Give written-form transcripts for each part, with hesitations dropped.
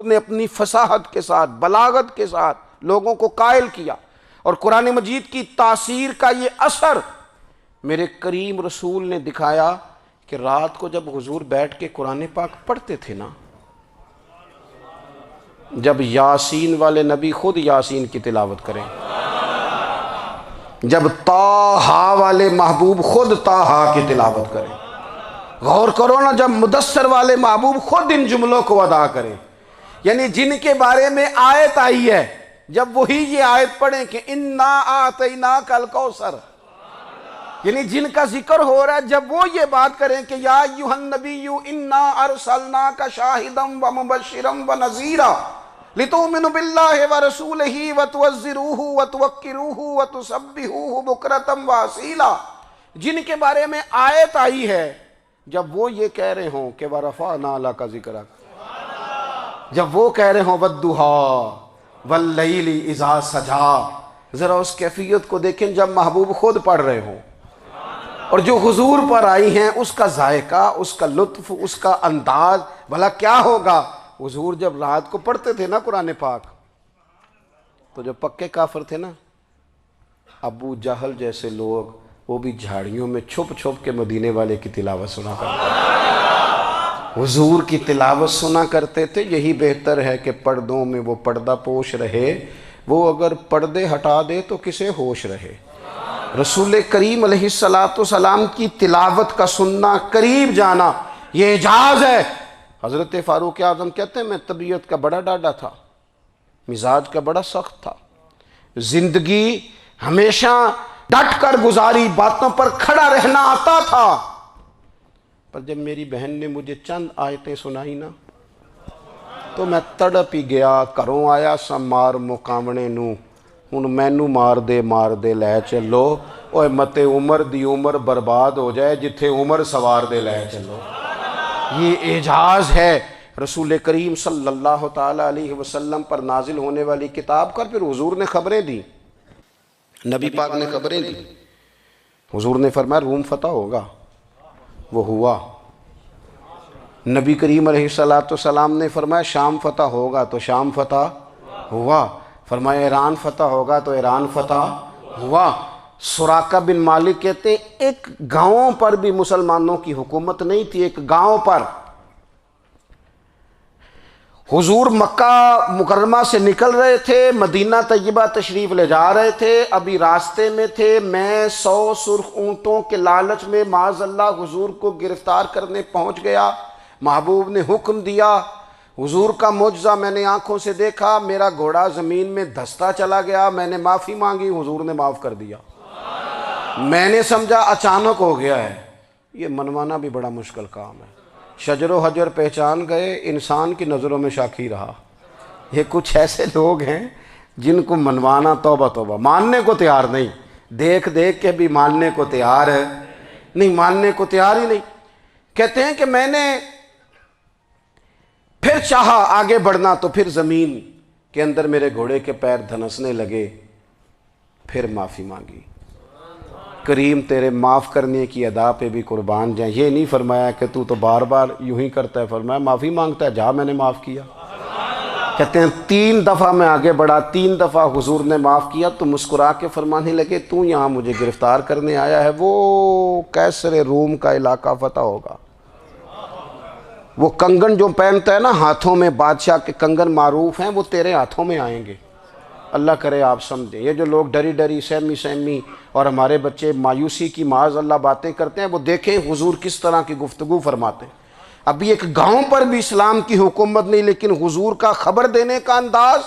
نے اپنی فصاحت کے ساتھ، بلاغت کے ساتھ لوگوں کو قائل کیا، اور قرآن مجید کی تاثیر کا یہ اثر میرے کریم رسول نے دکھایا کہ رات کو جب حضور بیٹھ کے قرآن پاک پڑھتے تھے نا، جب یاسین والے نبی خود یاسین کی تلاوت کریں، جب طٰہٰ والے محبوب خود طٰہٰ کی تلاوت کریں، غور کرو نا، جب مدثر والے محبوب خود ان جملوں کو ادا کریں، یعنی جن کے بارے میں آیت آئی ہے، جب وہی یہ آیت پڑھیں کہ اِنَّا أَعْطَيْنَاكَ الْكَوْثَرَ، یعنی جن کا ذکر ہو رہا ہے، جب وہ یہ بات کریں کہ یا ایھا النبی اِنَّا أَرْسَلْنَاكَ شَاہِدًا وَمُبَشِّرًا وَنَذِیرًا لِتُؤْمِنُوا بِاللَّهِ وَرَسُولِهِ وَتُعَزِّرُوهُ وَتُوَقِّرُوهُ وَتُسَبِّحُوهُ بُكْرَةً وَأَصِیلًا، جن کے بارے میں آیت آئی ہے، جب وہ یہ کہہ رہے ہوں کہ وَرَفَعْنَا لَكَ ذِکْرَکَ، جب وہ کہہ رہے ہوں وَالضُّحَىٰ وَاللَّیْلِ اِذَا سَجَىٰ، ذرا اس کیفیت کو دیکھیں جب محبوب خود پڑھ رہے ہوں، اور جو حضور پر آئی ہیں اس کا ذائقہ، اس کا لطف، اس کا انداز بھلا کیا ہوگا۔ حضور جب رات کو پڑھتے تھے نا قرآن پاک، تو جو پکے کافر تھے نا، ابو جہل جیسے لوگ، وہ بھی جھاڑیوں میں چھپ چھپ کے مدینے والے کی تلاوت سنا کرتے تھے، حضور کی تلاوت سنا کرتے تھے۔ یہی بہتر ہے کہ پردوں میں وہ پردہ پوش رہے، وہ اگر پردے ہٹا دے تو کسے ہوش رہے۔ رسول کریم علیہ السلام کی تلاوت کا سننا، قریب جانا، یہ اعجاز ہے۔ حضرت فاروق اعظم کہتے ہیں میں طبیعت کا بڑا ڈاڈا تھا، مزاج کا بڑا سخت تھا، زندگی ہمیشہ ڈٹ کر گزاری، باتوں پر کھڑا رہنا آتا تھا، پر جب میری بہن نے مجھے چند آیتیں سنائی نا تو میں تڑپ ہی گیا۔ کروں آیا سا مار مقامنے نو، ہن مینو مار دے لے چلو، اوے متے عمر دی عمر برباد ہو جائے، جتھے عمر سوار دے لے چلو۔ یہ اعجاز ہے رسول کریم صلی اللہ تعالیٰ علیہ وسلم پر نازل ہونے والی کتاب کا۔ پھر حضور نے خبریں دی، نبی پاک نے خبریں دی، حضور نے فرمایا روم فتح ہوگا، وہ ہوا۔ نبی کریم علیہ السلام نے فرمایا شام فتح ہوگا، تو شام فتح ہوا۔ فرمایا ایران فتح ہوگا، تو ایران فتح ہوا۔ سراقہ بن مالک کہتے ہیں ایک گاؤں پر بھی مسلمانوں کی حکومت نہیں تھی، ایک گاؤں پر۔ حضور مکہ مکرمہ سے نکل رہے تھے، مدینہ طیبہ تشریف لے جا رہے تھے، ابھی راستے میں تھے، میں 100 سرخ اونٹوں کے لالچ میں معاذ اللہ حضور کو گرفتار کرنے پہنچ گیا۔ محبوب نے حکم دیا، حضور کا معجزہ میں نے آنکھوں سے دیکھا، میرا گھوڑا زمین میں دھستا چلا گیا، میں نے معافی مانگی، حضور نے معاف کر دیا۔ میں نے سمجھا اچانک ہو گیا ہے۔ یہ منوانا بھی بڑا مشکل کام ہے۔ شجر و حجر پہچان گئے، انسان کی نظروں میں شاکی رہا۔ یہ کچھ ایسے لوگ ہیں جن کو منوانا توبہ توبہ، ماننے کو تیار نہیں، دیکھ دیکھ کے بھی ماننے کو تیار ہے نہیں، ماننے کو تیار ہی نہیں۔ کہتے ہیں کہ میں نے پھر چاہا آگے بڑھنا، تو پھر زمین کے اندر میرے گھوڑے کے پیر دھنسنے لگے، پھر معافی مانگی۔ کریم تیرے معاف کرنے کی ادا پہ بھی قربان جائیں۔ یہ نہیں فرمایا کہ تو بار بار یوں ہی کرتا ہے، فرمایا معافی مانگتا ہے، جا میں نے معاف کیا۔ کہتے ہیں 3 دفعہ میں آگے بڑھا، 3 دفعہ حضور نے معاف کیا، تو مسکرا کے فرمانے لگے تو یہاں مجھے گرفتار کرنے آیا ہے، وہ کیسر روم کا علاقہ فتح ہوگا۔ وہ کنگن جو پہنتا ہے نا ہاتھوں میں، بادشاہ کے کنگن معروف ہیں، وہ تیرے ہاتھوں میں آئیں گے۔ اللہ کرے آپ سمجھیں، یہ جو لوگ ڈری ڈری سہمی اور ہمارے بچے مایوسی کی معاذ اللہ باتیں کرتے ہیں، وہ دیکھیں حضور کس طرح کی گفتگو فرماتے ہیں۔ ابھی ایک گاؤں پر بھی اسلام کی حکومت نہیں، لیکن حضور کا خبر دینے کا انداز۔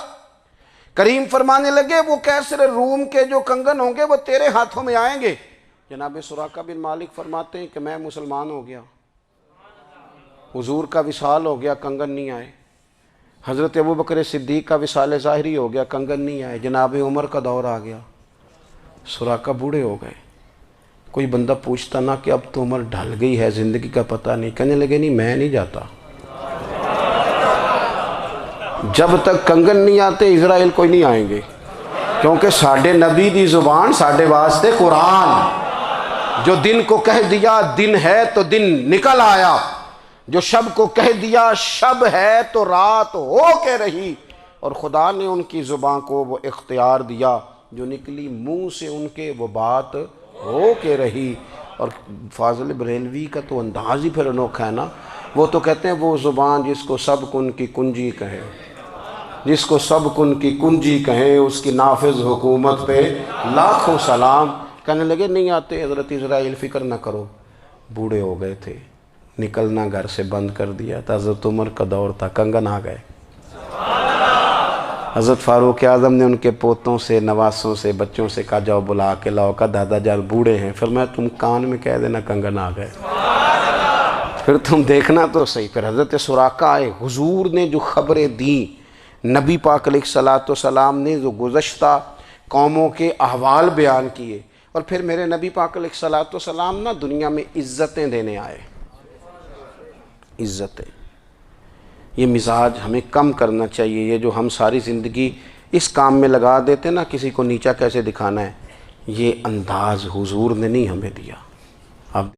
کریم فرمانے لگے وہ کیسر روم کے جو کنگن ہوں گے وہ تیرے ہاتھوں میں آئیں گے۔ جناب سراقہ بن مالک فرماتے ہیں کہ میں مسلمان ہو گیا، حضور کا وصال ہو گیا، کنگن نہیں آئے۔ حضرت ابوبکر صدیق کا وصال ظاہری ہو گیا، کنگن نہیں آئے۔ جناب عمر کا دور آ گیا، سراقہ بوڑھے ہو گئے۔ کوئی بندہ پوچھتا نا کہ اب تو عمر ڈھل گئی ہے، زندگی کا پتہ نہیں، کہنے لگے نہیں میں نہیں جاتا، جب تک کنگن نہیں آتے اسرائیل کوئی نہیں آئیں گے، کیونکہ ساڈے نبی دی زبان ساڈے واسطے قرآن، جو دن کو کہہ دیا دن ہے تو دن نکل آیا۔ جو شب کو کہہ دیا شب ہے تو رات ہو کے رہی، اور خدا نے ان کی زبان کو وہ اختیار دیا جو نکلی منہ سے ان کے وہ بات ہو کے رہی۔ اور فاضل بریلوی کا تو انداز ہی پھر انوکھا ہے نا، وہ تو کہتے ہیں وہ زبان جس کو سب کن کی کنجی کہے، جس کو سب کن کی کنجی کہیں، اس کی نافذ حکومت پہ لاکھوں سلام۔ کہنے لگے نہیں آتے حضرت اسرائیل، فکر نہ کرو، بوڑھے ہو گئے تھے، نکلنا گھر سے بند کر دیا تھا، حضرت عمر کا دور تھا، کنگن آ گئے۔ حضرت فاروق اعظم نے ان کے پوتوں سے، نواسوں سے، بچوں سے کہا جاؤ بلا کے لاؤ، کہا دادا جان بوڑھے ہیں، فرمایا تم کان میں کہہ دینا کنگن آ گئے، پھر تم دیکھنا تو صحیح۔ پھر حضرت سراقہ آئے، حضور نے جو خبریں دیں، نبی پاک علیہ السلام نے جو گزشتہ قوموں کے احوال بیان کیے، اور پھر میرے نبی پاک علیہ السلام نا دنیا میں عزتیں دینے آئے، عزتیں۔ یہ مزاج ہمیں کم کرنا چاہیے، یہ جو ہم ساری زندگی اس کام میں لگا دیتے نا، کسی کو نیچا کیسے دکھانا ہے، یہ انداز حضور نے نہیں ہمیں دیا۔ اب